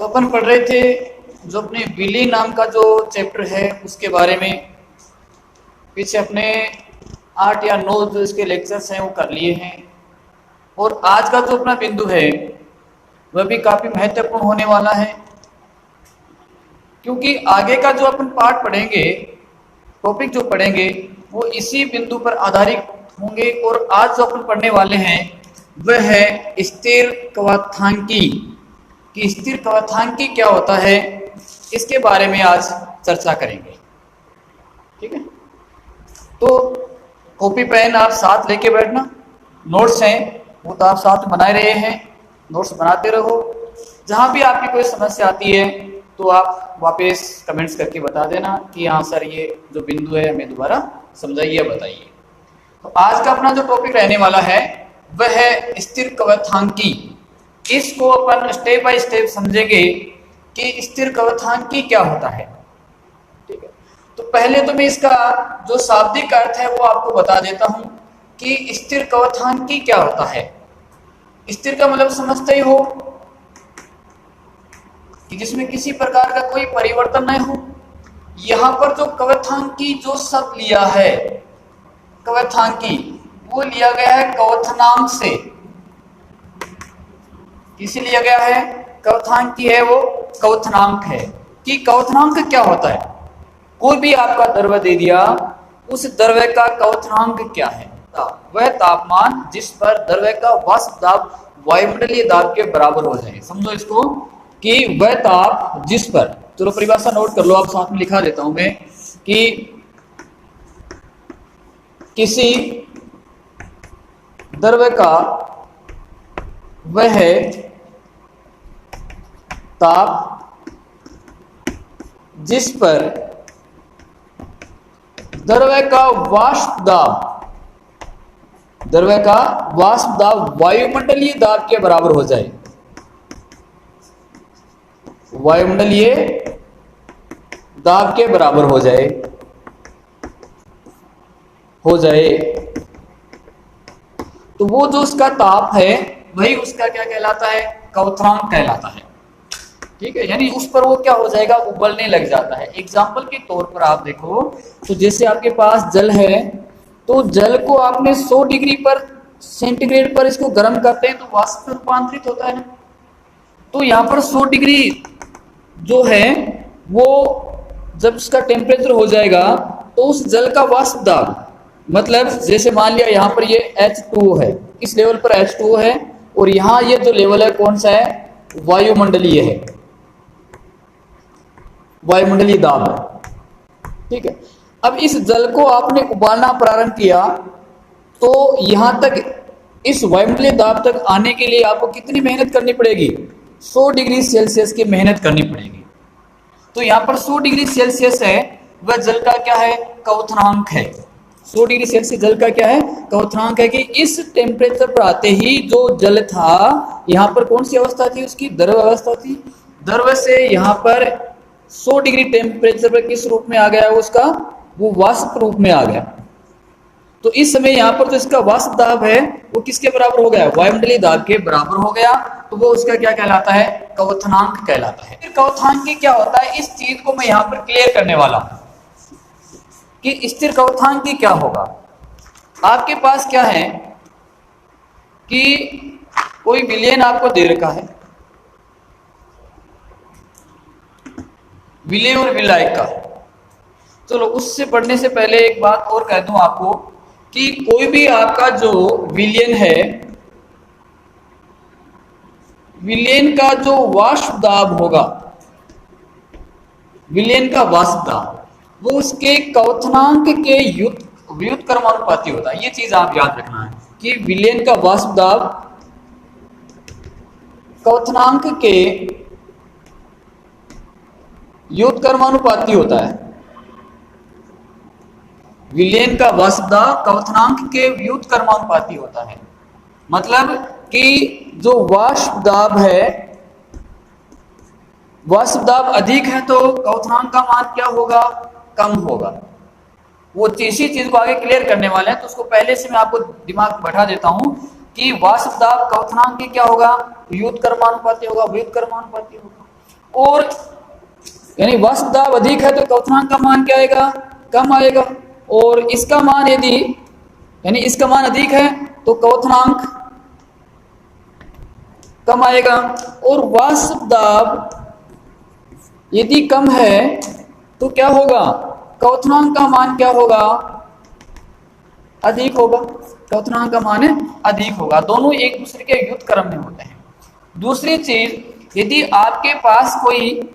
तो अपन पढ़ रहे थे जो अपने विली नाम का जो चैप्टर है उसके बारे में। पीछे अपने 8 या 9 जो इसके लेक्चर्स हैं वो कर लिए हैं, और आज का जो अपना बिंदु है वह भी काफ़ी महत्वपूर्ण होने वाला है, क्योंकि आगे का जो अपन पाठ पढ़ेंगे, टॉपिक जो पढ़ेंगे वो इसी बिंदु पर आधारित होंगे। और आज जो अपन पढ़ने वाले हैं वह है स्थिर कवथांकी। कि स्थिर कवथांकी क्या होता है, इसके बारे में आज चर्चा करेंगे। ठीक है, तो कॉपी पेन आप साथ लेके बैठना। नोट्स हैं वो तो आप साथ में बना रहे हैं, नोट्स बनाते रहो। जहाँ भी आपकी कोई समस्या आती है तो आप वापस कमेंट्स करके बता देना कि हाँ सर ये जो बिंदु है हमें दोबारा समझाइए, बताइए। तो आज का अपना जो टॉपिक रहने वाला है वह है स्थिर कवथांकी। इसको अपन स्टेप बाय स्टेप समझेंगे कि स्थिर कवथांकी क्या होता है। ठीक है, तो पहले तो मैं इसका जो शाब्दिक अर्थ है वो आपको बता देता हूं कि स्थिर कवथांकी क्या होता है। स्थिर का मतलब समझते ही हो कि जिसमें किसी प्रकार का कोई परिवर्तन नहीं हो। यहां पर जो कवथांकी जो शब्द लिया है, कवथांकी, वो लिया गया है कवथनांक से। किसे लिया गया है? कवथांकी है वो कवथनांक है। कि कवथनांक क्या होता है? कोई भी आपका द्रव्य दे दिया, उस द्रव्य का कवथनांक क्या है? वह तापमान जिस पर द्रव्य का वाष्प दाब वायुमंडलीय दाब के बराबर हो जाए। समझो इसको कि वह ताप जिस पर, चलो परिभाषा नोट कर लो, आप साथ में लिखा देता हूं मैं, कि किसी द्रव्य का वह ताप जिस पर द्रव्य का वाष्प दाब वायुमंडलीय दाब के बराबर हो जाए। वायुमंडलीय दाब के बराबर हो जाए तो वो जो उसका ताप है वही उसका क्या कहलाता है? कवथनांक कहलाता है। ठीक है, यानी उस पर वो क्या हो जाएगा? उबलने लग जाता है। एग्जाम्पल के तौर पर आप देखो तो जैसे आपके पास जल है, तो जल को आपने 100 डिग्री पर सेंटीग्रेड पर इसको गर्म करते हैं तो वाष्प में रूपांतरित होता है ना। तो यहाँ पर 100 डिग्री जो है वो जब उसका टेम्परेचर हो जाएगा तो उस जल का वाष्प दाब, मतलब जैसे मान लिया यहाँ पर ये H2O है, इस लेवल पर H2O है, और यहाँ ये जो लेवल है कौन सा है? वायुमंडलीय है, वायुमंडलीय दाब है। ठीक है, अब इस जल को आपने उबालना प्रारंभ किया तो यहां तक, इस वायुमंडलीय दाब तक आने के लिए आपको कितनी मेहनत करनी पड़ेगी? 100 डिग्री सेल्सियस की मेहनत करनी पड़ेगी। तो यहाँ पर 100 डिग्री सेल्सियस है, वह जल का क्या है? कवथनांक है। 100 डिग्री सेल्सियस जल का क्या है? कवथनांक है। कि इस टेम्परेचर पर आते ही जो जल था, यहाँ पर कौन सी अवस्था थी उसकी? द्रव अवस्था थी। द्रव से यहाँ पर 100 डिग्री टेम्परेचर पर किस रूप में आ गया उसका? वो वाष्प रूप में आ गया। तो इस समय यहाँ पर जो इसका वाष्प दाब है वो किसके बराबर हो गया? वायुमंडलीय दाब के बराबर हो गया। तो वो उसका क्या कहलाता है? कवथनांक कहलाता है। फिर कवथांकी क्या होता है, इस चीज को मैं यहाँ पर क्लियर करने वाला हूं कि स्थिर कवथांकी क्या होगा। आपके पास क्या है कि कोई विलयन आपको दे रखा है, विलय और विलायक का। चलो उससे पढ़ने से पहले एक बात और कह दूं आपको कि कोई भी आपका जो विलयन है, विलयन का जो वाष्प दाब होगा, विलयन का वाष्प दाब वो उसके कवथनांक के व्युत्क्रमानुपाती होता है। ये चीज आप याद रखना है कि विलयन का वाष्प दाब कवथनांक के व्युत्क्रमानुपाती होता है। विलयन का वाष्प दाब कवथनांक के व्युत्क्रमानुपाती होता है। मतलब कि जो वाष्प दाब है, वाष्प दाब अधिक है तो कवथनांक का मान क्या होगा? कम होगा। वो इसी चीज को आगे क्लियर करने वाले हैं, तो उसको पहले से मैं आपको दिमाग में बैठा देता हूं कि वाष्प दाब कवथनांक क्या होगा? व्युत्क्रमानुपाती होगा, व्युत्क्रमानुपाती होगा। और यानी वाष्प दाब अधिक है तो क्वथनांक का मान क्या आएगा, कम आएगा। और इसका मान यदि यानी इसका मान अधिक है तो क्वथनांक कम आएगा। और वाष्प दाब यदि कम है तो क्या होगा, क्वथनांक का मान क्या होगा, अधिक होगा। क्वथनांक का मान अधिक होगा। दोनों एक दूसरे के युक्त क्रम में होते हैं। दूसरी चीज, यदि आपके पास कोई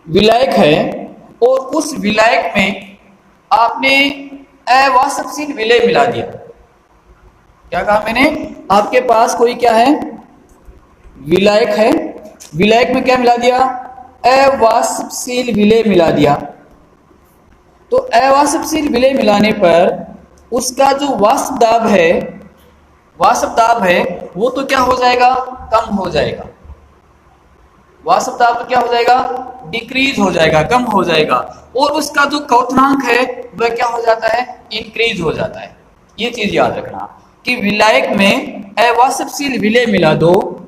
विलायक है और उस विलायक में आपने अवाष्पशील विलेय मिला दिया। क्या कहा मैंने, आपके पास कोई क्या है, विलायक है, विलायक में क्या मिला दिया, अवाष्पशील विलेय मिला दिया। तो अवाष्पशील विलेय मिलाने पर उसका जो वाष्प दाब है वो तो क्या हो जाएगा, कम हो जाएगा। वाष्प दाब तो क्या हो जाएगा, डिक्रीज हो जाएगा, कम हो जाएगा। और उसका जो क्वथनांक है वह क्या हो जाता है, इंक्रीज हो जाता है। ये चीज याद रखना कि विलायक में अवाष्पशील विलेय मिला दो,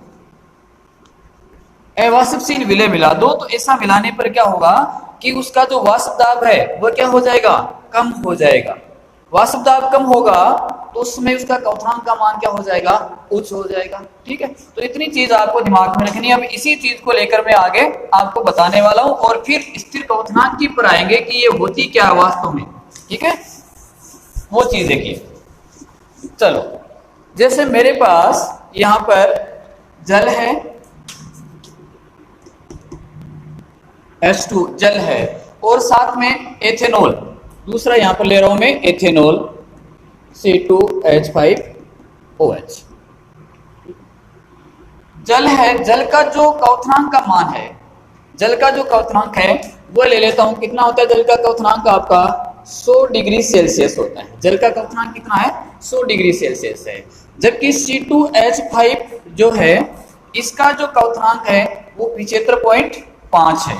अवाष्पशील विलेय मिला दो, तो ऐसा मिलाने पर क्या होगा कि उसका जो वाष्प दाब है वह क्या हो जाएगा, कम हो जाएगा। वाष्प दाब कम होगा तो उसमें उसका क्वथनांक का मान क्या हो जाएगा, उच्च हो जाएगा। ठीक है, तो इतनी चीज आपको दिमाग में रखनी है। अब इसी चीज को लेकर मैं आगे आपको बताने वाला हूं और फिर स्थिर क्वथनांक की पर आएंगे कि ये होती क्या है वास्तव में। ठीक है, वो चीज देखिए। चलो, जैसे मेरे पास यहां पर जल है, H2 जल है, और साथ में एथेनॉल, दूसरा यहां पर ले रहा हूं मैं एथेनॉल C2H5OH। जल है, जल का जो क्वथनांक का मान है, जल का जो क्वथनांक है वो ले लेता हूं। कितना होता है जल का क्वथनांक, आपका 100 डिग्री सेल्सियस होता है। जल का क्वथनांक कितना है, 100 डिग्री सेल्सियस है। जबकि C2H5 जो है इसका जो क्वथनांक है वो 75.5 है।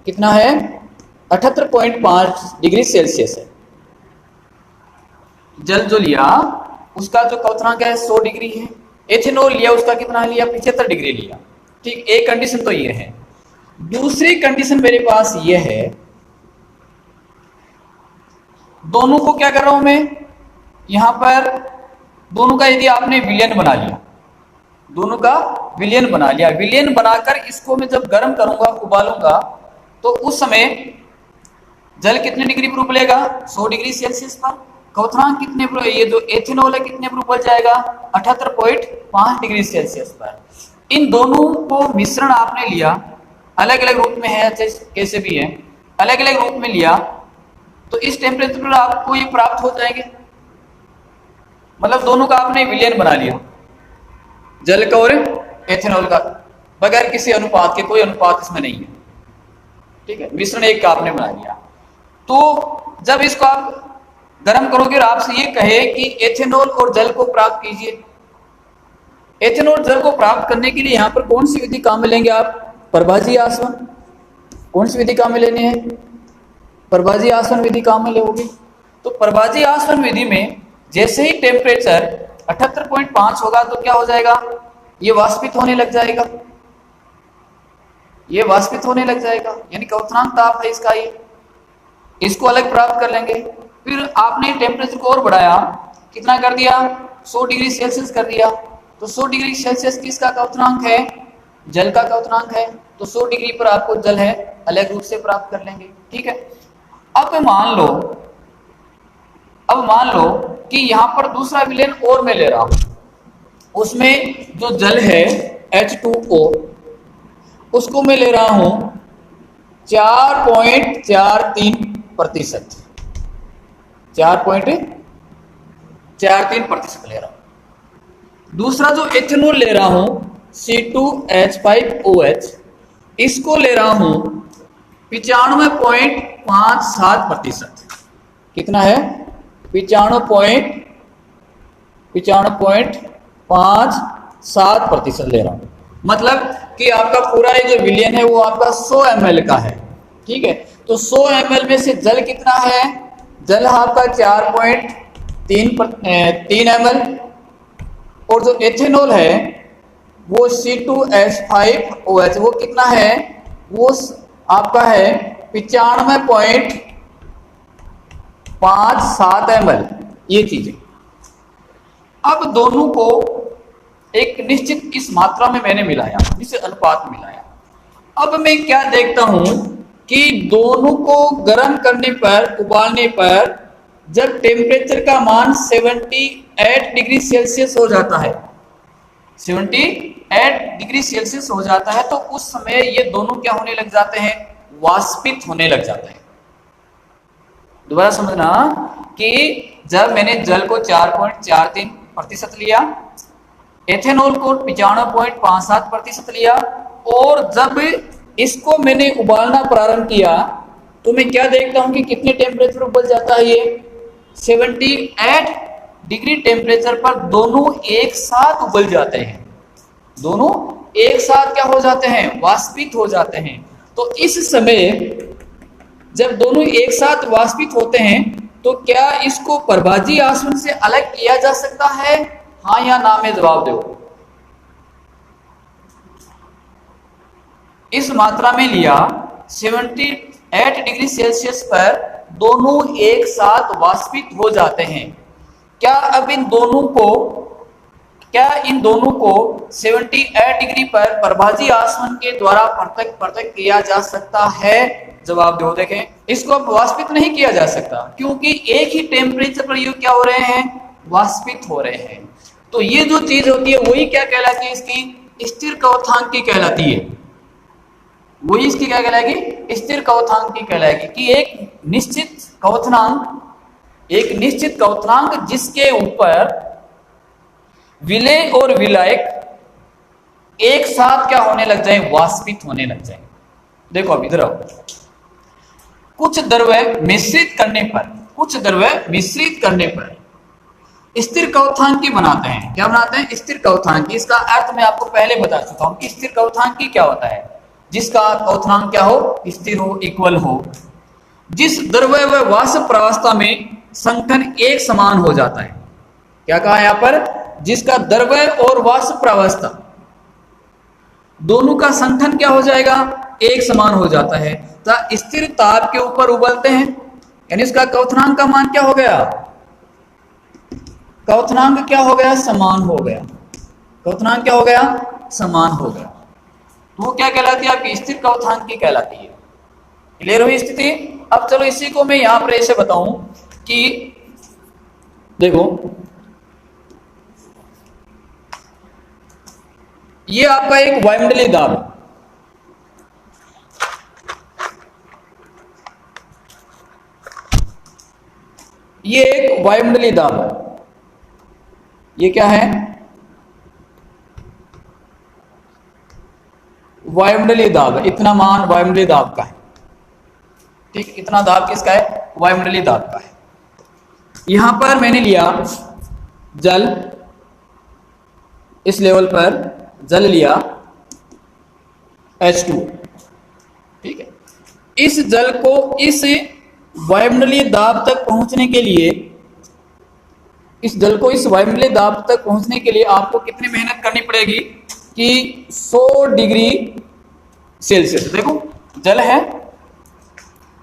कितना है, 78.5 डिग्री सेल्सियस है। जल जो लिया उसका जो क्वथनांक है 100 डिग्री है। एथेनॉल लिया उसका कितना लिया, 75 डिग्री लिया। ठीक, एक कंडीशन तो ये है। दूसरी कंडीशन मेरे पास ये है, दोनों को क्या कर रहा हूं मैं, यहां पर दोनों का यदि आपने विलयन बना लिया, दोनों का विलयन बना लिया, विलयन बनाकर इसको मैं जब गर्म करूंगा, उबालूंगा, तो उस समय जल कितने डिग्री पर उबलेगा, 100 डिग्री सेल्सियस पर। क्वथनांक कितने पर, ये जो एथेनॉल है कितने पर उबल जाएगा, 78.5 डिग्री सेल्सियस पर। इन दोनों को मिश्रण आपने लिया, अलग अलग रूप में है, कैसे भी है, अलग अलग रूप में लिया, तो इस टेम्परेचर पर आपको ये प्राप्त हो जाएंगे। मतलब दोनों का आपने विलयन बना लिया, जल का और एथेनॉल का, बगैर किसी अनुपात के, कोई अनुपात इसमें नहीं है। ठीक है, मिश्रण एक का आपने बना लिया। तो जब इसको आप गर्म करोगे और आपसे ये कहे कि एथेनॉल और जल को प्राप्त कीजिए, एथेनॉल जल को प्राप्त करने के लिए यहां पर कौन सी विधि काम में लेंगे आप, प्रभाजी आसवन। कौन सी विधि काम में लेनी है, प्रभाजी आसवन विधि काम में लोगे। तो प्रभाजी आसवन विधि में जैसे ही टेम्परेचर 78.5 होगा तो क्या हो जाएगा, ये वाष्पित होने लग जाएगा, ये वाष्पित होने लग जाएगा, यानी क्वथनांक ताप है इसका, ये इसको अलग प्राप्त कर लेंगे। फिर आपने टेम्परेचर को और बढ़ाया, कितना कर दिया, 100 डिग्री सेल्सियस कर दिया। तो 100 डिग्री सेल्सियस किसका क्वथनांक है, जल का क्वथनांक है। तो 100 डिग्री पर आपको जल है अलग रूप से प्राप्त कर लेंगे। ठीक है, अब मान लो कि यहां पर दूसरा विलयन और मैं ले रहा हूं, उसमें जो जल है H2O उसको मैं ले रहा हूं 4.43%, 4.43% ले रहा हूं। दूसरा जो एथेनॉल ले रहा हूं C2H5OH, इसको ले रहा हूं 95.57%। कितना है, 95.57% ले रहा हूं। मतलब कि आपका पूरा ये जो विलयन है वो आपका 100 ml का है। ठीक है, तो 100 ml में से जल कितना है, जल आपका 4.3 ml, और जो एथेनॉल है वो C2H5OH वो कितना है, वो आपका है 95.57 ml, ये चीजें। अब दोनों को एक निश्चित इस मात्रा में मैंने मिलाया, इस अनुपात में मिलाया। अब मैं क्या देखता हूं कि दोनों को गर्म करने पर, उबालने पर जब टेम्परेचर का मान 78 डिग्री सेल्सियस हो जाता है, 78 डिग्री सेल्सियस हो जाता है, तो उस समय ये दोनों क्या होने लग जाते हैं, वाष्पित होने लग जाते हैं। दोबारा समझना कि जब मैंने जल को 4.43% लिया, एथेनॉल को 95.57% लिया, और जब इसको मैंने उबालना प्रारंभ किया तो मैं क्या देखता हूं कि कितने टेम्परेचर उबल जाता है, ये 78 डिग्री टेम्परेचर पर दोनों एक साथ उबल जाते हैं, दोनों एक साथ क्या हो जाते हैं, वाष्पित हो जाते हैं। तो इस समय जब दोनों एक साथ वाष्पित होते हैं तो क्या इसको प्रभाजी आसवन से अलग किया जा सकता है, हाँ या ना में जवाब दो। इस मात्रा में लिया 78 डिग्री सेल्सियस पर दोनों एक साथ वाष्पित हो जाते हैं। क्या अब इन दोनों को 78 डिग्री पर प्रभाजी आसवन के द्वारा पृथक किया जा सकता है, जवाब दो। देखें, इसको अब वाष्पित नहीं किया जा सकता क्योंकि एक ही टेम्परेचर पर ये क्या हो रहे हैं, वाष्पित हो रहे हैं। तो ये जो चीज होती है वही क्या कहलाती है, इसकी स्थिर क्वथनांकी कहलाती है। वही इसकी क्या कहलाएगी, स्थिर क्वथनांकी कहलाएगी कि एक निश्चित क्वथनांक जिसके ऊपर विलेय और विलायक एक साथ क्या होने लग जाए, वाष्पित होने लग जाए। देखो अब इधर आओ, कुछ द्रव्य मिश्रित करने पर स्थिर क्वथनांकी बनाते हैं। क्या बनाते हैं, स्थिर क्वथनांकी। इसका अर्थ मैं आपको पहले बता चुका हूं कि स्थिर क्वथनांकी क्या होता है, जिसका क्वथनांक क्या हो, स्थिर हो, इक्वल हो, जिस द्रव्य व वाष्प प्रावस्था में संघनन एक समान हो जाता है। क्या कहा यहां पर, जिसका द्रव्य और वाष्प प्रावस्था दोनों का संघनन क्या हो जाएगा, एक समान हो जाता है। तो स्थिर ताप के ऊपर उबलते हैं, यानी इसका क्वथनांक का मान क्या हो गया, क्वथनांक क्या हो गया, समान हो गया। क्वथनांक क्या हो गया, समान हो गया। तो वो क्या कहलाती है, आपकी स्थिर क्वथनांकी कहलाती है। क्लियर हुई स्थिति। अब चलो इसी को मैं यहां पर ऐसे बताऊं कि देखो ये आपका एक वायुमंडलीय दाब है, ये एक वायुमंडलीय दाब है। ये क्या है, वायुमंडलीय दाब है। इतना मान वायुमंडलीय दाब का है, ठीक। इतना दाब किसका है, वायुमंडलीय दाब का है। यहां पर मैंने लिया जल, इस लेवल पर जल लिया H2, ठीक है। इस जल को इस वायुमंडलीय दाब तक पहुंचने के लिए, इस जल को इस वायुमंडलीय दाब तक पहुंचने के लिए आपको कितनी मेहनत करनी पड़ेगी कि 100 डिग्री सेल्सियस। देखो जल है,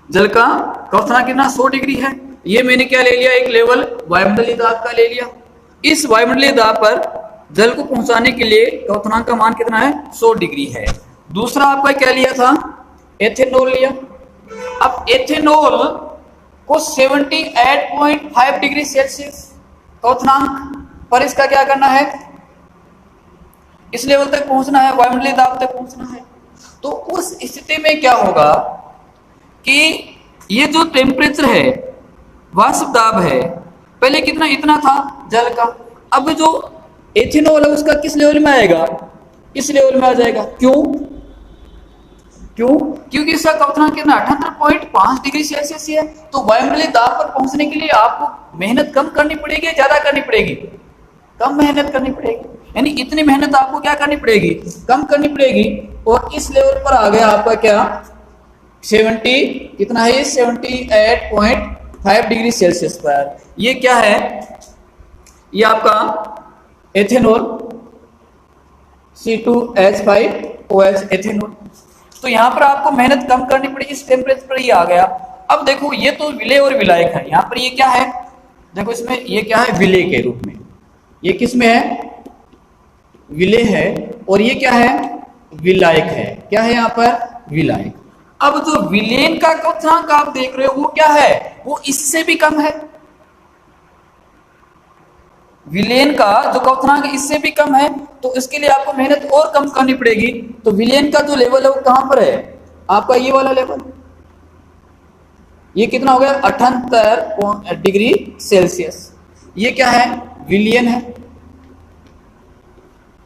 जल का क्वथनांक कितना, 100 डिग्री है। ये मैंने क्या ले लिया, एक लेवल वायुमंडलीय दाब का ले लिया। इस वायुमंडलीय दाब पर जल को पहुंचाने के लिए क्वथनांक का मान कितना है, 100 डिग्री है। दूसरा आपका क्या लिया था, एथेनॉल लिया। अब एथेनॉल को 78.5 डिग्री सेल्सियस क्वथनांक पर इसका क्या करना है, इस लेवल तक पहुंचना है, वायुमंडलीय दाब तक पहुंचना है। तो उस स्थिति में क्या होगा कि ये जो टेम्परेचर है, वाष्प दाब है, पहले कितना, इतना था जल का, अब जो एथेनॉल है उसका किस लेवल में आएगा, इस लेवल में आ जाएगा। क्योंकि इसका क्वथनांक कितना, 78.5 डिग्री सेल्सियस है। तो वायुमंडलीय दाब पर पहुंचने के लिए आपको मेहनत कम करनी पड़ेगी, ज्यादा करनी पड़ेगी, कम मेहनत करनी पड़ेगी। यानी इतनी मेहनत आपको क्या करनी पड़ेगी, कम करनी पड़ेगी। और इस लेवल पर आ गया आपका क्या, 70 कितना है, 78.5 डिग्री सेल्सियस पर। ये क्या है, ये आपका एथेनॉल, C2H5OH एथेनॉल। तो यहाँ पर आपको मेहनत कम करनी पड़ी, इस टेम्परेचर पर ये आ गया। अब देखो ये तो विलेय और विलायक है, यहाँ पर ये क्या है, देखो इसमें ये क्या है, विलेय के रूप में, ये किस में है, विलेय है, और ये क्या है, विलायक है। क्या है यहाँ पर, विलायक। अब जो विलेन का क्वथनांक आप देख रहे हो वो क्या है, वो इससे भी कम है। विलेन का जो क्वथनांक इससे भी कम है, तो इसके लिए आपको मेहनत और कम करनी पड़ेगी। तो विलेन का जो लेवल है वो कहां पर है, आपका ये वाला लेवल, ये कितना हो गया, 78 डिग्री सेल्सियस। ये क्या है, विलियन है।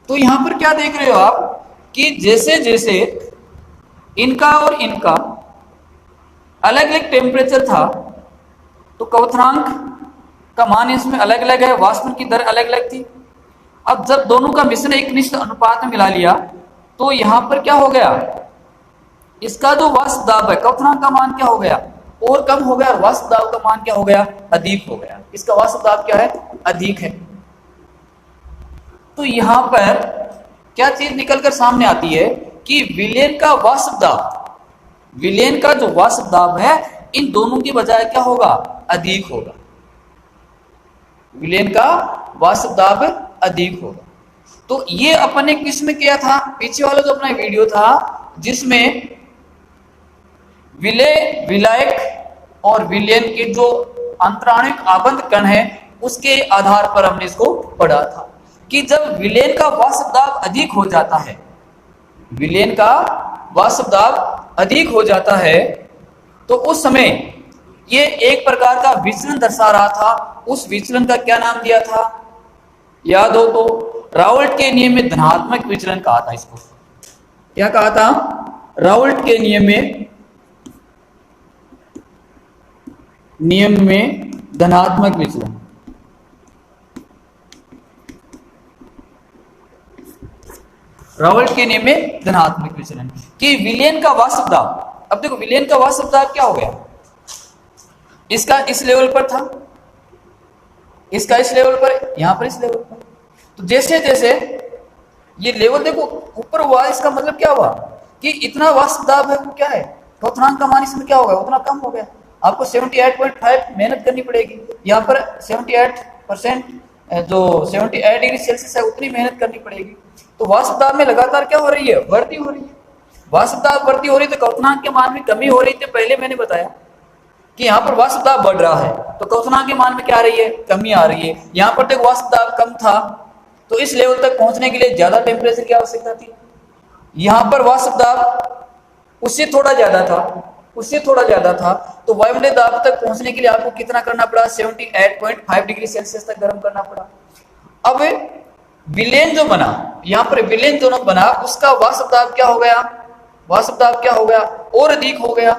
तो यहां पर क्या देख रहे हो आप कि जैसे जैसे इनका और इनका अलग अलग टेम्परेचर था, तो क्वथनांक का मान इसमें अलग अलग है, वाष्पन की दर अलग अलग थी। अब जब दोनों का मिश्रण एक निश्चित अनुपात में मिला लिया, तो यहां पर क्या हो गया, इसका जो वाष्प दाब है, क्वथनांक का मान क्या हो गया, और कम हो गया, और वाष्प दाब का मान क्या हो गया, अधिक हो गया। इसका वाष्प दाब क्या है, अधिक है। तो यहां पर क्या चीज निकलकर सामने आती है कि विलेन का वाष्प दाब, विलेन का जो वाष्प दाब है, इन दोनों की बजाय क्या होगा, अधिक होगा। विलेन का वाष्प दाब अधिक होगा। तो ये अपन ने किस में किया था, पीछे वाला जो अपना वीडियो था जिसमें विलेय, विलायक और विलेन के जो अंतराणिक आबंध कण है उसके आधार पर हमने इसको पढ़ा था कि जब विलेन का वाष्प दाब अधिक हो जाता है, विलेन का वाष्प दाब अधिक हो जाता है, तो उस समय ये एक प्रकार का विचलन दर्शा रहा था। उस विचलन का क्या नाम दिया था, याद हो तो, राउल्ट के नियम में धनात्मक विचलन कहा था इसको। क्या कहा था, राउल्ट के नियम में धनात्मक विचलन। राउल्ट के नियम में धनात्मक विचलन कि विलेन का वाष्प दाब, अब देखो विलेन का वाष्प दाब क्या हो गया, इसका इस लेवल पर था, इसका इस लेवल पर, यहां पर इस लेवल पर। तो जैसे जैसे ये लेवल देखो ऊपर हुआ, इसका मतलब क्या हुआ कि इतना वाष्प दाब है वो क्या है, क्वथनांक का मान इसमें क्या हो गया, उतना कम हो गया। आपको 78.5 मेहनत करनी पड़ेगी, यहाँ पर 78%, जो 78 डिग्री सेल्सियस है उतनी मेहनत करनी पड़ेगी। तो वाष्प दाब में लगातार क्या हो रही है, वृद्धि हो रही है। वाष्प दाब वृद्धि हो रही है तो क्वथनांक के मान में कमी हो रही थी। पहले मैंने बताया कि यहाँ पर वाष्प दाब बढ़ रहा है तो क्वथनांक के मान में क्या आ रही है, कमी आ रही है। यहाँ पर तक वाष्प दाब कम था तो इस लेवल तक पहुंचने के लिए ज्यादा टेम्परेचर की आवश्यकता थी। यहाँ पर वाष्प दाब उससे थोड़ा ज्यादा था, उससे थोड़ा ज्यादा था, तो वायुमंडलीय दाब तक पहुंचने के लिए आपको कितना करना पड़ा, 78.5 डिग्री सेल्सियस तक गर्म करना पड़ा। अब विलेन जो बना, यहाँ पर विलेन जो बना उसका वाष्प दाब क्या हो गया, वाष्प दाब क्या हो गया, और अधिक हो गया,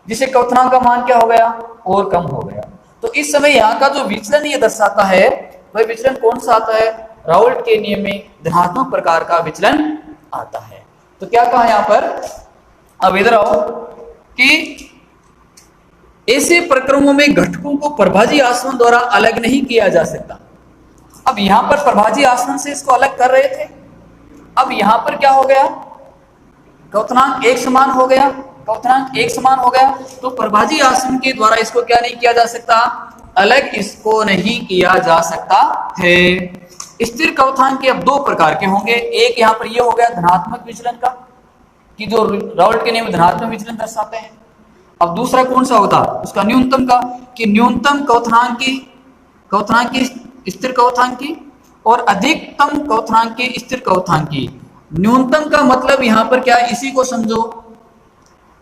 जिसे क्वथनांक का मान क्या हो गया, और कम हो गया। तो इस समय यहाँ का जो विचलन ये दर्शाता है वह विचलन कौन सा आता है, राउल्ट के नियम में धनात्मक प्रकार का विचलन आता है। तो क्या कहा यहाँ पर, अब इधर आओ कि ऐसे प्रक्रमों में घटकों को प्रभाजी आसवन द्वारा अलग नहीं किया जा सकता। अब यहां पर प्रभाजी आसवन से इसको अलग कर रहे थे, अब यहां पर क्या हो गया, क्वथनांक एक समान हो गया, क्वथनांक एक समान हो गया, तो प्रभाजी आसवन के द्वारा इसको क्या नहीं किया जा सकता, अलग इसको नहीं किया जा सकता है। स्थिर क्वथनांक के अब दो प्रकार के होंगे, एक यहाँ पर ये हो गया धनात्मक विचलन का, कि जो राउल्ट के नियम में धनात्मक विचलन दर्शाते हैं। अब दूसरा कौन सा होता, उसका न्यूनतम का, कि न्यूनतम क्वथनांक की स्थिर क्वथनांकी और अधिकतम क्वथनांकी स्थिर क्वथनांकी। न्यूनतम का मतलब यहां पर क्या है, इसी को समझो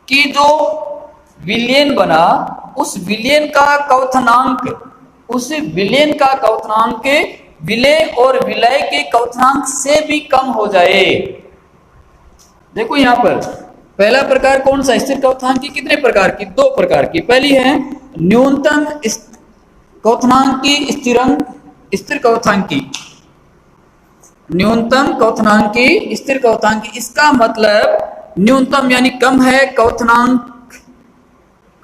कि जो विलेन बना उस विलेन का क्वथनांक, उस विलेन का क्वथनांक विलेय और विलय के क्वथनांक से भी कम हो जाए। देखो यहां पर पहला प्रकार कौन सा, स्थिर क्वथनांकी कितने प्रकार की, दो प्रकार की। पहली है न्यूनतम क्वथनांकी स्थिरांक, स्थिर क्वथनांकी, न्यूनतम क्वथनांकी स्थिर क्वथनांकी। इसका मतलब न्यूनतम यानी कम है क्वथनांक,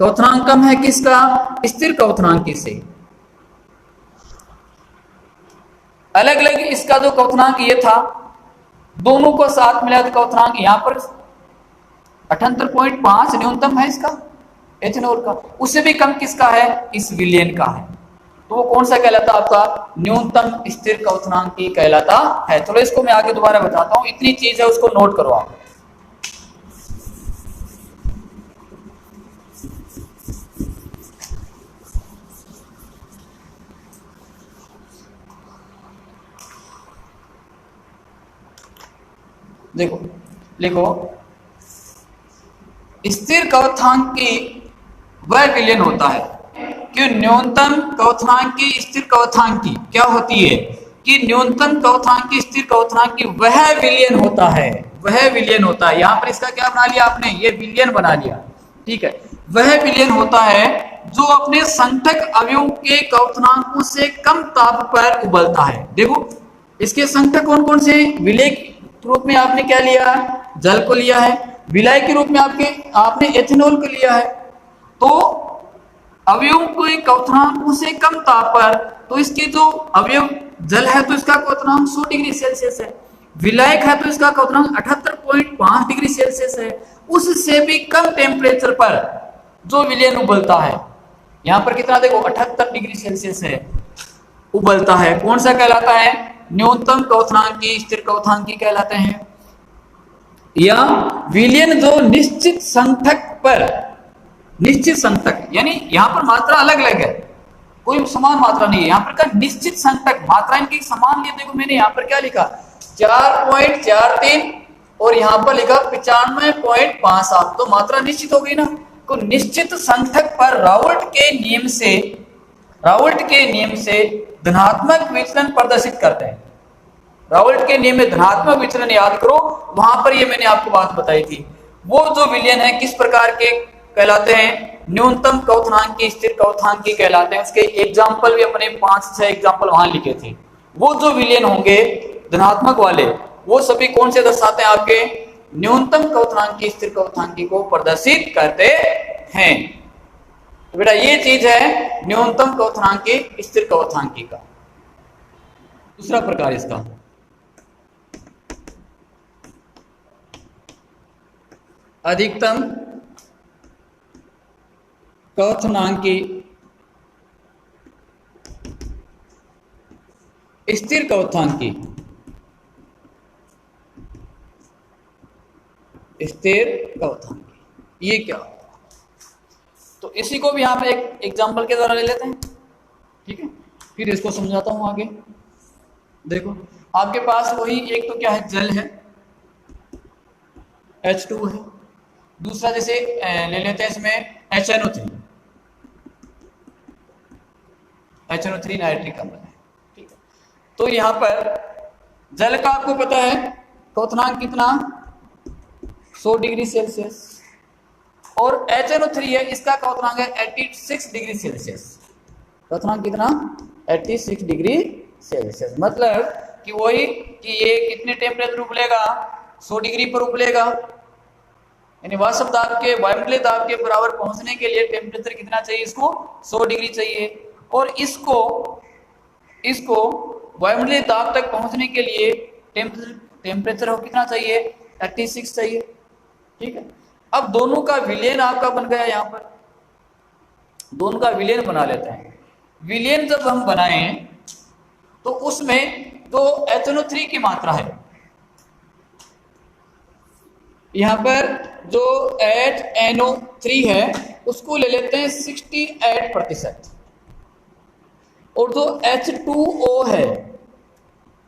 क्वथनांक कम है किसका, स्थिर क्वथनांकी से। अलग अलग इसका जो क्वथनांक ये था दोनों को साथ मिला तो क्वथनांक यहाँ पर 78.5 न्यूनतम है इसका एथेनॉल का, उससे भी कम किसका है, इस विलयन का है। तो वो कौन सा कहलाता है आपका, न्यूनतम स्थिर क्वथनांकी कहलाता है। चलो इसको मैं आगे दोबारा बताता हूं, इतनी चीज है उसको नोट करो आप। देखो लिखो, स्थिर क्वथनांकी वह विलयन होता है कि न्यूनतम क्वथनांकी स्थिर क्वथनांकी क्या होती है, कि न्यूनतम क्वथनांकी स्थिर क्वथनांकी वह विलयन होता है, वह विलयन होता है। यहां पर इसका क्या बना लिया आपने, ये विलयन बना लिया, ठीक है। वह विलयन होता है जो अपने संगठक अवयवों के क्वथनांकों से कम ताप पर उबलता है। देखो इसके संगठक कौन कौन से, विलय के रूप में आपने क्या लिया, जल को लिया है, विलय के रूप में आपने एथेनॉल को लिया है। तो अवयवों के क्वथनांकों से कम ताप पर, तो इसके जो अवयव जल है तो इसका क्वथनांक 100 डिग्री सेल्सियस है, विलायक है तो इसका क्वथनांक 78.5 डिग्री सेल्सियस है। उससे भी कम टेम्परेचर पर जो विलयन उबलता है, यहां पर कितना देखो 78 डिग्री सेल्सियस है, उबलता है, कौन सा कहलाता है, न्यूनतम क्वथनांकी स्थिर क्वथनांकी कहलाते हैं। या विलयन जो निश्चित संगठक पर, निश्चित संगठक यानी यहां पर मात्रा अलग अलग है, कोई समान मात्रा नहीं है, यहां पर का निश्चित संगठक, मात्रा इनकी समान ली। देखो मैंने यहां पर क्या लिखा 4.43 और यहां पर लिखा 95.57, तो मात्रा निश्चित हो गई ना। तो निश्चित संगठक पर राउल्ट के नियम से धनात्मक विचलन प्रदर्शित करते हैं। राउल्ट के नियम में धनात्मक विचलन याद करो, वहां पर ये मैंने आपको बात बताई थी। वो जो विलयन है किस प्रकार के कहलाते हैं, न्यूनतम क्वथनांकी स्थिर क्वथनांकी कहलाते हैं। उसके एग्जाम्पल भी अपने 5-6 एग्जाम्पल वहां लिखे थे। वो जो विलयन होंगे धनात्मक वाले, वो सभी कौन से दर्शाते हैं, आपके न्यूनतम क्वथनांकी स्थिर क्वथनांकी को प्रदर्शित करते हैं। तो बेटा ये चीज है न्यूनतम क्वथनांकी स्थिर क्वथनांकी का। दूसरा प्रकार इसका अधिकतम क्वथनांकी स्थिर क्वथनांकी, स्थिर क्वथनांकी ये क्या, तो इसी को भी यहां पे एक एग्जांपल के द्वारा ले लेते हैं, ठीक है। फिर इसको समझाता हूं आगे। देखो आपके पास वही एक तो क्या है, जल है, H2 है, दूसरा जैसे ले लेते हैं इसमें HNO3 नाइट्रिक अम्ल है, ठीक है। तो यहां पर जल का आपको पता है क्वथनांक कितना 100 डिग्री सेल्सियस, और HNO3 है इसका क्वथनांक है 86 डिग्री सेल्सियस। क्वथनांक कितना 86 डिग्री सेल्सियस, मतलब कि वही कि ये कितने टेम्परेचर उबलेगा, 100 डिग्री पर उबलेगा, यानी वाष्प दाब के वायुमंडलीय दाब के बराबर पहुंचने के लिए टेम्परेचर कितना चाहिए, इसको 100 डिग्री चाहिए, और इसको वायुमंडलीय दाब तक पहुंचने के लिए टेम्परेचर कितना चाहिए, 36 चाहिए, ठीक है। अब दोनों का विलयन आपका बन गया, यहां पर दोनों का विलयन बना लेते हैं। विलयन जब हम बनाए तो उसमें तो HNO3 की मात्रा है, यहां पर जो HNO3 है उसको ले लेते हैं 68%, और जो H2O है,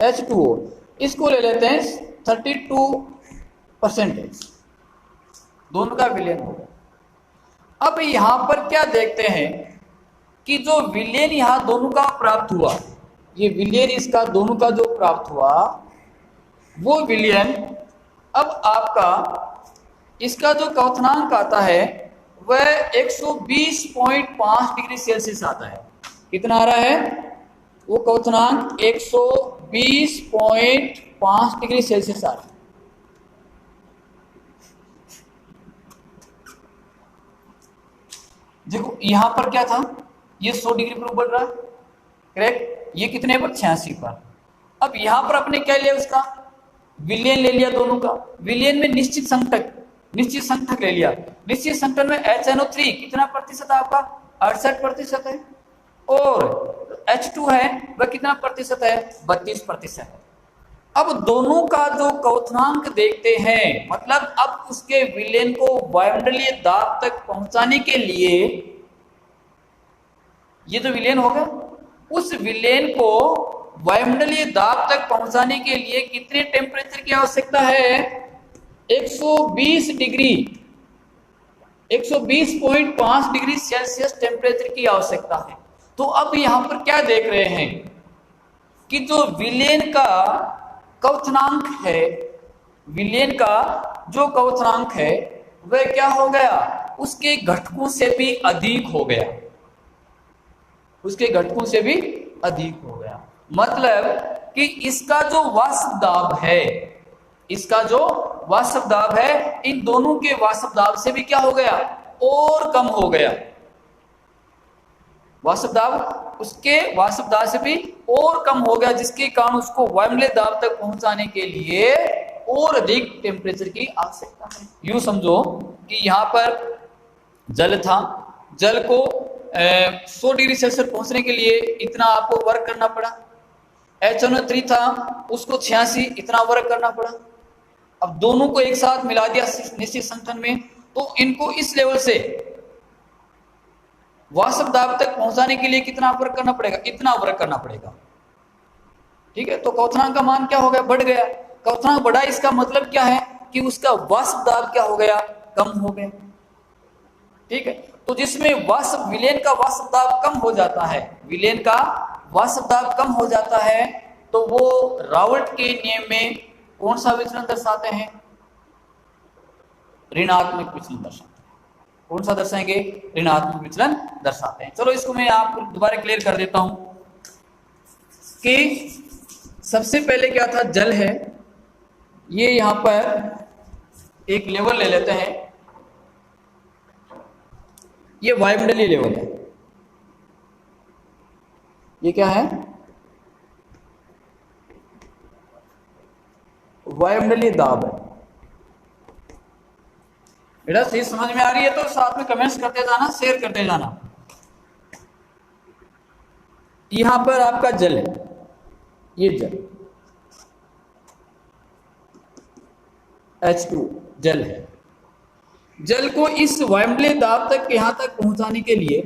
H2O इसको ले लेते हैं 32%। दोनों का विलयन होगा। अब यहां पर क्या देखते हैं कि जो विलयन यहां दोनों का प्राप्त हुआ, ये विलयन इसका दोनों का जो प्राप्त हुआ, वो विलयन अब आपका इसका जो क्वथनांक आता है वह 120.5 डिग्री सेल्सियस आता है। कितना आ रहा है, वो क्वथनांक 120.5 डिग्री सेल्सियस आ रहा है। देखो यहां पर क्या था, ये 100 डिग्री पर उबल रहा है, करेक्ट, ये कितने पर 86 पर। अब यहां पर अपने क्या लिया उसका विलयन ले लिया दोनों का, विलयन में निश्चित संगठक ले लिया। निश्चित संगठन में HNO3 कितना प्रतिशत है आपका? 68% है, और H2 है वह कितना प्रतिशत है? 32%। अब दोनों का जो क्वथनांक देखते हैं, मतलब अब उसके विलयन को वायुमंडलीय दाब तक पहुंचाने के लिए, ये जो विलयन होगा, उस विलयन को वायुमंडलीय दाब तक पहुंचाने के लिए कितने टेम्परेचर की आवश्यकता है? 120 डिग्री, 120.5 डिग्री सेल्सियस टेम्परेचर की आवश्यकता है। तो अब यहां पर क्या देख रहे हैं कि जो विलयन का क्वथनांक है, विलयन का जो क्वथनांक है वह क्या हो गया? उसके घटकों से भी अधिक हो गया, उसके घटकों से भी अधिक हो गया। मतलब कि इसका जो वाष्प दाब है, इसका जो वाष्प दाब है, इन दोनों के वाष्प दाब से भी क्या हो गया? और कम हो गया। वाष्प दाब उसके वाष्प दाब से भी और कम हो गया, जिसके कारण उसको वायुमंडलीय दाब तक पहुंचाने के लिए और अधिक टेम्परेचर की आवश्यकता है। यूं समझो कि यहां पर जल था, जल को 100 डिग्री सेल्सियस पहुंचने के लिए इतना आपको वर्क करना पड़ा। HNO3 था, उसको 86 इतना वर्क करना पड़ा। अब दोनों को एक साथ मिला दिया निश्चित संगठन में, तो इनको इस लेवल से वाष्प दाब तक पहुंचाने के लिए कितना वर्क करना पड़ेगा? इतना वर्क करना पड़ेगा। ठीक है, तो क्वथनांक का मान क्या हो गया? बढ़ गया। क्वथनांक बढ़ा, इसका मतलब क्या है कि उसका वाष्प दाब क्या हो गया? कम हो गया। ठीक है, तो जिसमें वाष्प विलयन का वाष्प दाब कम हो जाता है, विलयन का वाष्प दाब कम हो जाता है, तो वो रावल्ट के नियम में कौन सा विचलन दर्शाते हैं? ऋणात्मक विचलन दर्शाते हैं। कौन सा दर्शाएंगे? ऋणात्मक विचलन दर्शाते हैं। चलो इसको मैं आपको दोबारा क्लियर कर देता हूं कि सबसे पहले क्या था? जल है, ये यहां पर एक लेवल ले लेते हैं, ये वायुमंडलीय लेवल है। ये क्या है? वायुमंडलीय दाब है। बेटा सही समझ में आ रही है तो साथ में कमेंट्स करते जाना, शेयर करते जाना। यहां पर आपका जल है, ये जल H2 जल है। जल को इस वायुमंडलीय दाब तक यहां तक पहुंचाने के लिए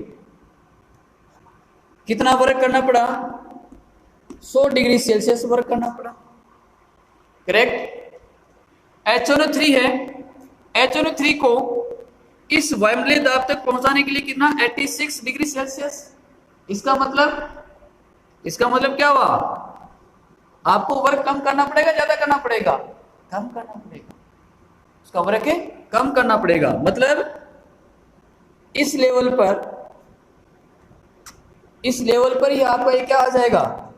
कितना वर्क करना पड़ा? 100 डिग्री सेल्सियस वर्क करना पड़ा। करेक्ट। HNO3 है, HNO3 को इस वायुमंडलीय दाब तक पहुंचाने के लिए कितना? 86 डिग्री सेल्सियस। इसका मतलब क्या हुआ? आपको वर्क कम करना पड़ेगा, ज्यादा करना पड़ेगा? कम करना पड़ेगा। उसका वर्क है कम करना पड़ेगा। मतलब इस लेवल पर ही आपका ये क्या आ जाएगा?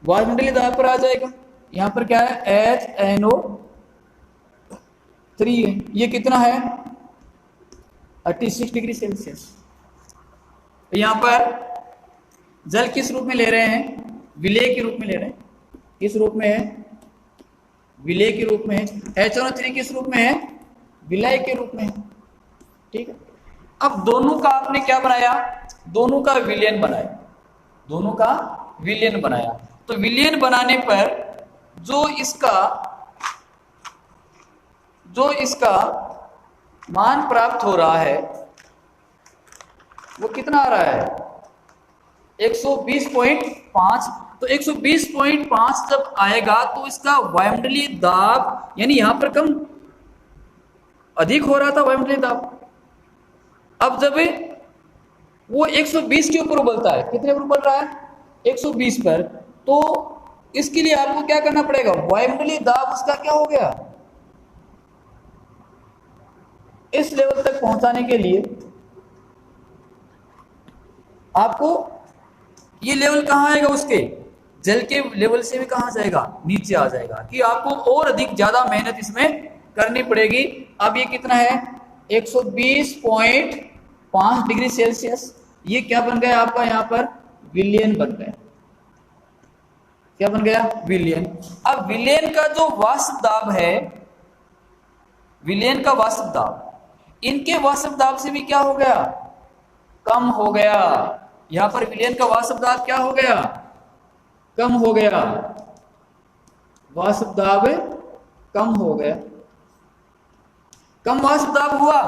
वायुमंडलीय दाब पर आ जाएगा। यहां पर क्या है? HNO3 है, ये कितना है? 86 डिग्री सेल्सियस। यहां पर जल किस रूप में ले रहे हैं? विलेय के रूप में ले रहे हैं। किस रूप में है? विलेय के रूप में है। HNO3 किस रूप में है? विलय के रूप में है। ठीक है, अब दोनों का आपने क्या बनाया? दोनों का विलयन बनाया, दोनों का विलयन बनाया। तो विलयन बनाने पर जो इसका मान प्राप्त हो रहा है वो कितना आ रहा है? 120.5। तो 120.5 जब आएगा तो इसका वायुमंडलीय दाब, यानी यहां पर कम अधिक हो रहा था वायुमंडलीय दाब, अब जब वो 120 के ऊपर उबलता है, कितने पर उबल रहा है? 120 पर। तो इसके लिए आपको क्या करना पड़ेगा? वायुमंडलीय दाब उसका क्या हो गया? इस लेवल तक पहुंचाने के लिए आपको ये लेवल कहां आएगा? उसके जल के लेवल से भी कहां जाएगा? नीचे आ जाएगा, कि आपको और अधिक ज्यादा मेहनत इसमें करनी पड़ेगी। अब ये कितना है? 120.5 डिग्री सेल्सियस। ये क्या बन गया आपका? यहां पर विलयन बन गया। क्या बन गया? विलयन। अब विलयन का जो वाष्प दाब है, विलयन का वाष्प दाब इनके वाष्प दाब से भी क्या हो गया? कम हो गया। यहां पर विलयन का वाष्प दाब क्या हो गया? कम हो गया। वाष्प दाब कम हो गया। कम वाष्प दाब हुआ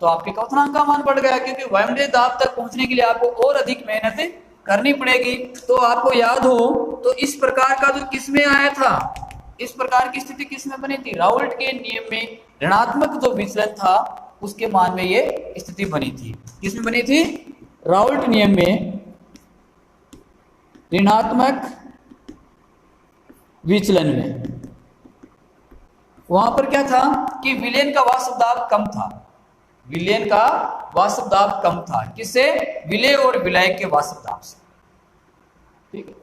तो आपके क्वथनांक का मान बढ़ गया, क्योंकि वायुमंडलीय दाब तक पहुंचने के लिए आपको और अधिक मेहनत करनी पड़ेगी। तो आपको याद हो तो इस प्रकार का जो किसमें आया था, इस प्रकार की स्थिति किसमें बनी थी? राउल्ट के नियम में ऋणात्मक जो विचलन था उसके मान में ये स्थिति बनी थी। किसमें बनी थी? राउल्ट नियम में ऋणात्मक विचलन में। वहां पर क्या था कि विलयन का वाष्प दाब कम था। विलयन का वाष्प दाब कम था। किससे? विलय और विलायक के वाष्प दाब से। ठीक है,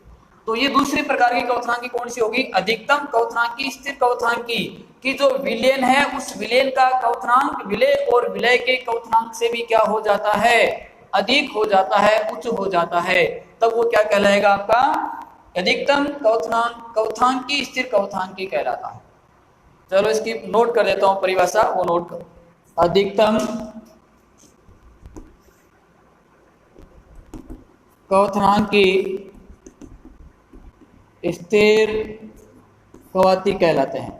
तो ये दूसरी प्रकार की क्वथनांकी कौन सी होगी? अधिकतम क्वथनांकी, स्थिर क्वथनांकी की जो विलयन है उस विलयन का क्वथनांक विलय और विलय के क्वथनांक से भी क्या हो जाता है? अधिक हो जाता है, उच्च हो जाता है। तब वो क्या कहलाएगा? आपका अधिकतम क्वथनांकी स्थिर क्वथनांकी कहलाता है। चलो इसकी नोट कर देता हूं परिभाषा, वो नोट करो। अधिकतम क्वथनांकी स्थिर क्वथी कहलाते हैं।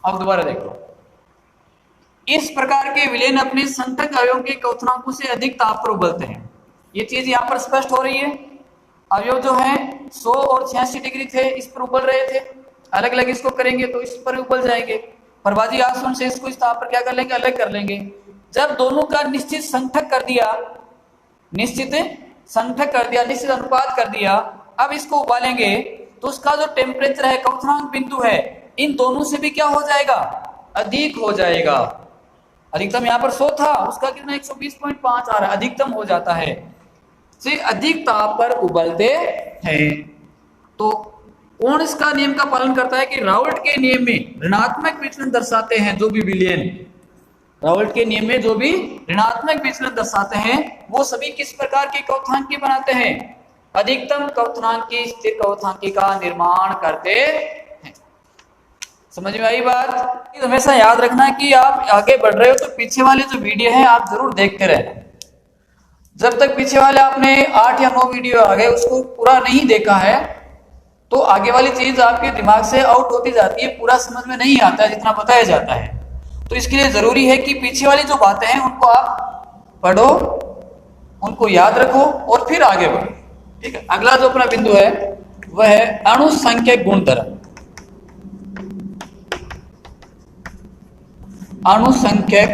अब दोबारा देखो, इस प्रकार के विलयन अपने संतक अवयवों के क्वथनांकों से अधिक ताप पर उबलते हैं। ये चीज यहां पर स्पष्ट हो रही है। अवयव जो है 100 और 86 डिग्री थे, इस पर उबल रहे थे। अलग अलग इसको करेंगे तो इस पर उबल जाएंगे। प्रभाजी आसवन से इसको इस ताप पर क्या कर लेंगे? अलग कर लेंगे। जब दोनों का निश्चित संठक कर दिया, निश्चित संठक कर दिया, निश्चित अनुपात कर दिया, अब इसको उबालेंगे तो उसका जो टेम्परेचर है, क्वथनांक बिंदु है, इन दोनों से भी क्या हो जाएगा? अधिक हो जाएगा। अधिकतम यहाँ पर 100 था, उसका कितना 120.5 आ रहा है, अधिकतम हो जाता है। से अधिक ताप पर उबलते हैं। तो कौन इसका नियम का पालन करता है? कि राउल्ट के नियम में ऋणात्मक विचलन दर्शाते हैं जो भी विलयन, राउल्ट के नियम में जो भी ऋणात्मक विचलन दर्शाते हैं वो सभी किस प्रकार के क्वथनांकी बनाते हैं? अधिकतम क्वथनांकी स्थिर क्वथनांकी का निर्माण करते हैं। समझ में आई बात? हमेशा याद रखना कि आप आगे बढ़ रहे हो तो पीछे वाले जो वीडियो है आप जरूर देखते रहना। जब तक पीछे वाले आपने 8 या 9 वीडियो आ गए उसको पूरा नहीं देखा है तो आगे वाली चीज आपके दिमाग से आउट होती जाती है, पूरा समझ में नहीं आता है जितना बताया जाता है। तो इसके लिए जरूरी है कि पीछे वाली जो बातें हैं उनको आप पढ़ो, उनको याद रखो और फिर आगे बढ़ो। ठीक है, अगला जो अपना बिंदु है वह है अणुसंख्यक गुणधर्म। अणुसंख्यक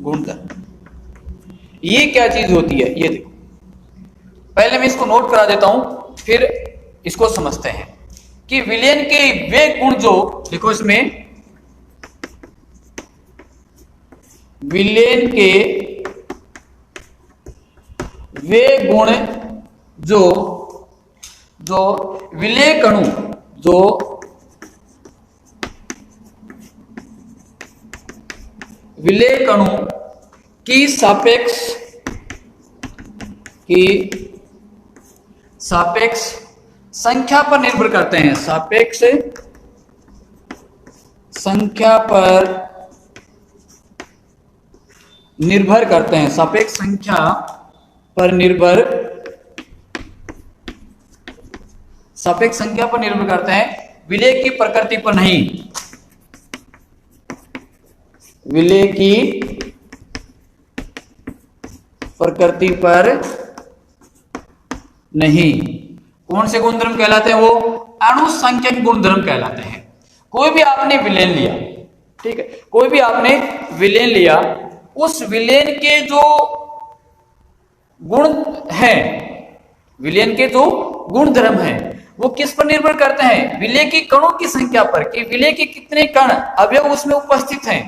गुणधर्म ये क्या चीज होती है? ये देखो, पहले मैं इसको नोट करा देता हूं फिर इसको समझते हैं कि विलयन के वे गुण जो, देखो इसमें विलयन के वे गुण जो विलय कणु जो विलय कणु की सापेक्ष संख्या पर निर्भर करते हैं। सापेक्ष संख्या पर निर्भर करते हैं। सापेक्ष संख्या पर निर्भर सापेक्ष संख्या पर निर्भर करते हैं, विलय की प्रकृति पर नहीं। विलय की प्रकृति पर नहीं। कौन से गुणधर्म कहलाते हैं? वो अणुसंख्यक गुणधर्म कहलाते हैं। कोई भी आपने विलयन लिया, ठीक है, कोई भी आपने विलयन लिया, उस विलयन के जो गुण हैं, विलयन के जो गुणधर्म हैं वो किस पर निर्भर करते हैं? विलय की कणों की संख्या पर, कि विलय के कितने कण अवयव उसमें उपस्थित हैं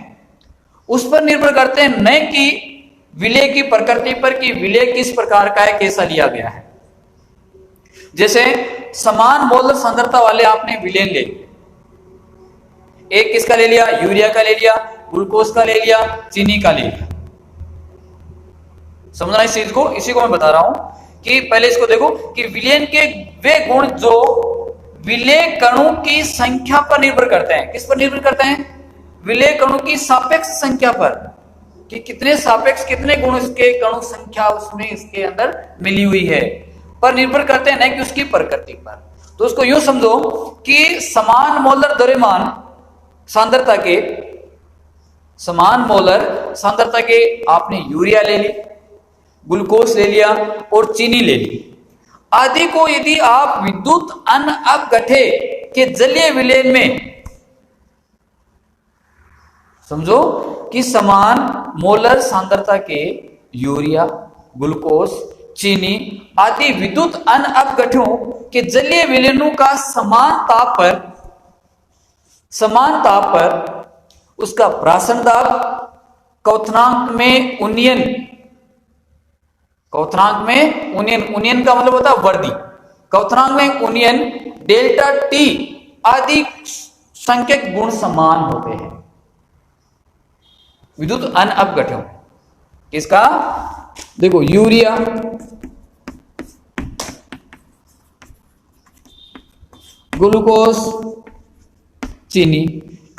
उस पर निर्भर करते हैं, न कि विलय की प्रकृति पर कि विलय किस प्रकार का है, कैसा लिया गया है। जैसे समान मोलर सांद्रता वाले आपने विलयन ले लिया, एक किसका ले लिया? यूरिया का ले लिया, ग्लूकोज का ले लिया, चीनी का ले लिया। समझना इस चीज को, इसी को मैं बता रहा हूं कि पहले इसको देखो कि विलयन के वे गुण जो विलय कणों की संख्या पर निर्भर करते हैं। किस पर निर्भर करते हैं? विलय कणों की सापेक्ष संख्या पर, कि कितने सापेक्ष कितने गुण इसके कणों संख्या उसमें इसके अंदर मिली हुई है पर निर्भर करते हैं, नहीं कि उसकी प्रकृति पर। तो उसको यूं समझो कि समान मोलर द्रव्यमान सांद्रता के, समान मोलर सांद्रता के आपने यूरिया ले ली, ग्लूकोज ले लिया और चीनी ले ली आदि को यदि आप विद्युत अनअपघटे के जलीय विलयन में, समझो कि समान मोलर सांद्रता के यूरिया, ग्लूकोज, चीनी आदि विद्युत अनअपघटों के जलीय विलयनों का समान ताप पर उसका प्राशन दाब क्वथनांक में उन्नयन, क्वथनांक में उन्नयन का मतलब होता है वर्दी, क्वथनांक में उन्नयन डेल्टा टी आदि संख्यक गुण समान होते हैं विद्युत अनअपघटों। किसका? देखो यूरिया, ग्लूकोज, चीनी,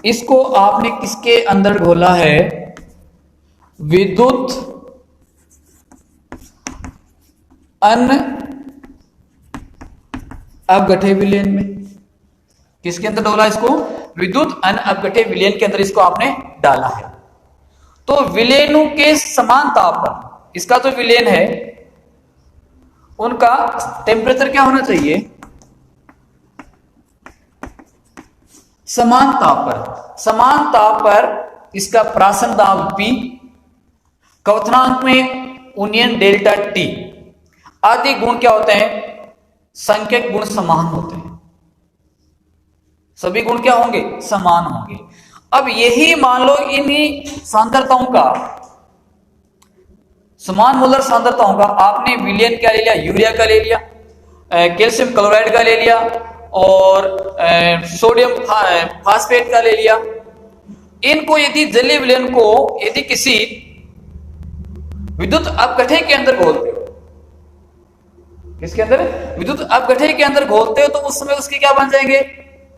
इसको आपने किसके अंदर घोला है? विद्युत अनअपघटे विलयन में। किसके अंदर डाला इसको? विद्युत अनअपघटे विलयन के अंदर इसको आपने डाला है। तो विलयनों के समान ताप पर, इसका जो विलयन है उनका टेम्परेचर क्या होना चाहिए? समान ताप पर। समान ताप पर इसका प्राशन दाब P, क्वथनांक में उन्नयन डेल्टा T आदि गुण क्या होते हैं? संख्यक गुण समान होते हैं। सभी गुण क्या होंगे? समान होंगे। अब यही मान लो इन्हीं सांद्रताओं का, समान मोलर सांद्रताओं का आपने विलयन क्या ले लिया? यूरिया का ले लिया, कैल्शियम क्लोराइड का ले लिया और सोडियम फास्फेट का ले लिया। इनको यदि जलीय विलयन को यदि किसी विद्युत अपघटे के अंदर घोलते हो, किसके अंदर? विद्युत अपघटे के अंदर घोलते हो, तो उस समय उसके क्या बन जाएंगे?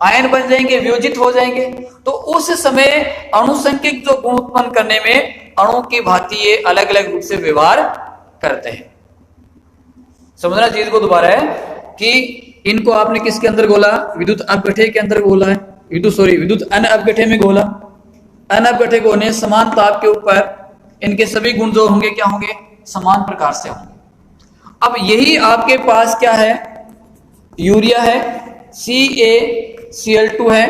आयन बन जाएंगे, वियोजित हो जाएंगे। तो उस समय अणुसंख्यक जो गुण उत्पन्न करने में अणु की भांति ये अलग अलग रूप से व्यवहार करते हैं। समझना चीज को दोबारा है कि इनको आपने किसके अंदर घोला? विद्युत अपघटे के अंदर घोला है, विद्युत अनअपघटे में घोला। अनअपघटे को होने समान ताप के ऊपर इनके सभी गुण जो होंगे क्या होंगे? समान प्रकार से होंगे। अब यही आपके पास क्या है? यूरिया है, CaCl2 है,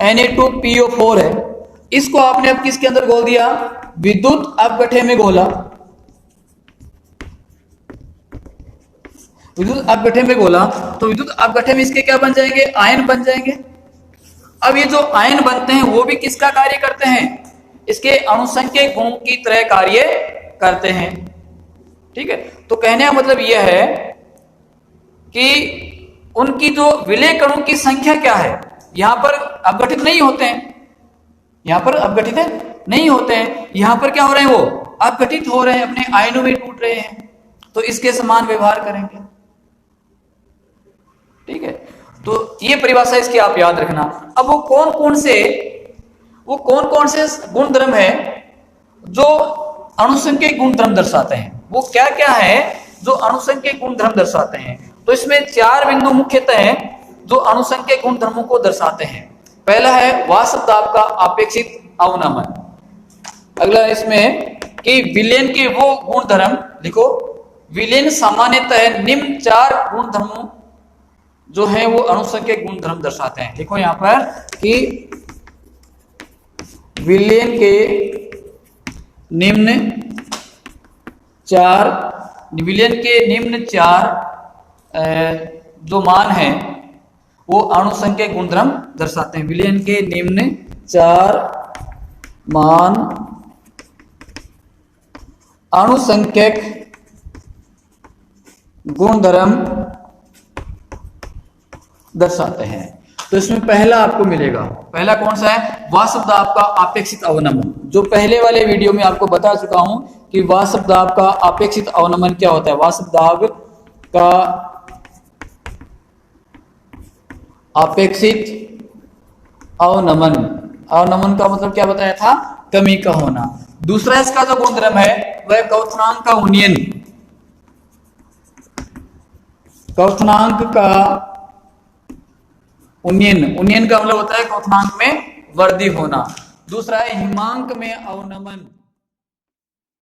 Na2PO4 है। इसको आपने अब किसके अंदर घोल दिया? विद्युत अपघटे में घोला। विद्युत अपघटे में घोला तो विद्युत अपघटे में इसके क्या बन जाएंगे? आयन बन जाएंगे। अब ये जो आयन बनते हैं वो भी किसका कार्य करते हैं? इसके अणुसंख्यक गुण की तरह कार्य करते हैं। ठीक है, तो कहने का मतलब यह है कि उनकी जो विलय कणों की संख्या क्या है? यहां पर अपघटित नहीं होते हैं, यहां पर अपघटित नहीं होते हैं, यहां पर क्या हो रहे हैं? वो अपघटित हो रहे हैं, अपने आयनों में टूट रहे हैं, तो इसके समान व्यवहार करेंगे। ठीक है, तो ये परिभाषा इसकी आप याद रखना। अब वो कौन कौन से गुणधर्म है जो अणुसंख्यक गुणधर्म दर्शाते हैं? वो क्या क्या है जो अणुसंख्यक गुणधर्म दर्शाते हैं? तो इसमें 4 बिंदु मुख्यतः हैं जो अणुसंख्यक गुणधर्मों को दर्शाते हैं। पहला है वाष्प दाब का अपेक्षित अवनमन। अगला इसमें कि विलयन के वो गुणधर्म लिखो। विलयन सामान्यतः निम्न 4 गुणधर्मों जो है वो अणुसंख्यक गुणधर्म दर्शाते हैं। देखो यहां पर कि विलयन के निम्न 4 जो मान हैं वो अणुसंख्यक गुणधर्म दर्शाते हैं। विलयन के निम्न 4 मान अणुसंख्यक गुणधर्म दर्शाते हैं। तो इसमें पहला आपको मिलेगा, पहला कौन सा है, वाष्पदाब का अपेक्षित अवनमन। जो पहले वाले वीडियो में आपको बता चुका हूं कि वाष्पदाब का अपेक्षित अवनमन क्या होता है। वाष्पदाब का अपेक्षित अवनमन, अवनमन का मतलब क्या बताया था, कमी का होना। दूसरा इसका जो गुणधर्म है वह क्वथनांक का उन्नयन, क्वथनांक का उन्नयन, उन्नयन का मतलब होता है क्वथनांक में वृद्धि होना। दूसरा है हिमांक में अवनमन,